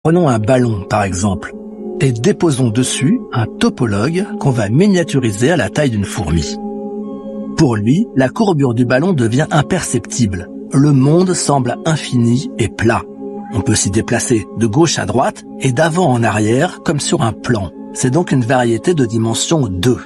Prenons un ballon, par exemple, et déposons dessus un topologue qu'on va miniaturiser à la taille d'une fourmi. Pour lui, la courbure du ballon devient imperceptible. Le monde semble infini et plat. On peut s'y déplacer de gauche à droite et d'avant en arrière comme sur un plan. C'est donc une variété de dimension 2.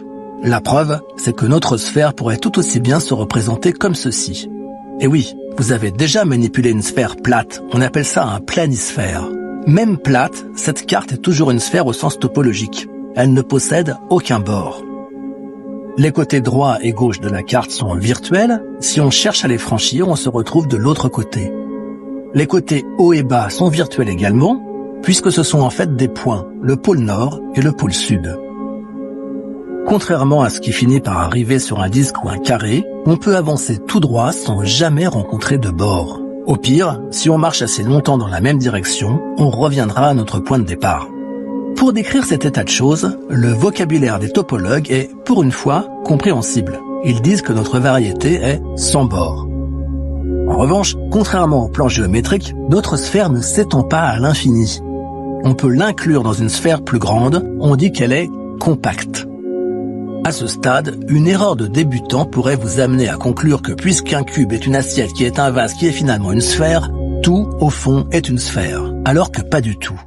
La preuve, c'est que notre sphère pourrait tout aussi bien se représenter comme ceci. Et oui, vous avez déjà manipulé une sphère plate, on appelle ça un planisphère. Même plate, cette carte est toujours une sphère au sens topologique. Elle ne possède aucun bord. Les côtés droit et gauche de la carte sont virtuels. Si on cherche à les franchir, on se retrouve de l'autre côté. Les côtés haut et bas sont virtuels également, puisque ce sont en fait des points, le pôle nord et le pôle sud. Contrairement à ce qui finit par arriver sur un disque ou un carré, on peut avancer tout droit sans jamais rencontrer de bord. Au pire, si on marche assez longtemps dans la même direction, on reviendra à notre point de départ. Pour décrire cet état de choses, le vocabulaire des topologues est, pour une fois, compréhensible. Ils disent que notre variété est sans bord. En revanche, contrairement au plan géométrique, notre sphère ne s'étend pas à l'infini. On peut l'inclure dans une sphère plus grande, on dit qu'elle est compacte. À ce stade, une erreur de débutant pourrait vous amener à conclure que puisqu'un cube est une assiette qui est un vase qui est finalement une sphère, tout, au fond, est une sphère, alors que pas du tout.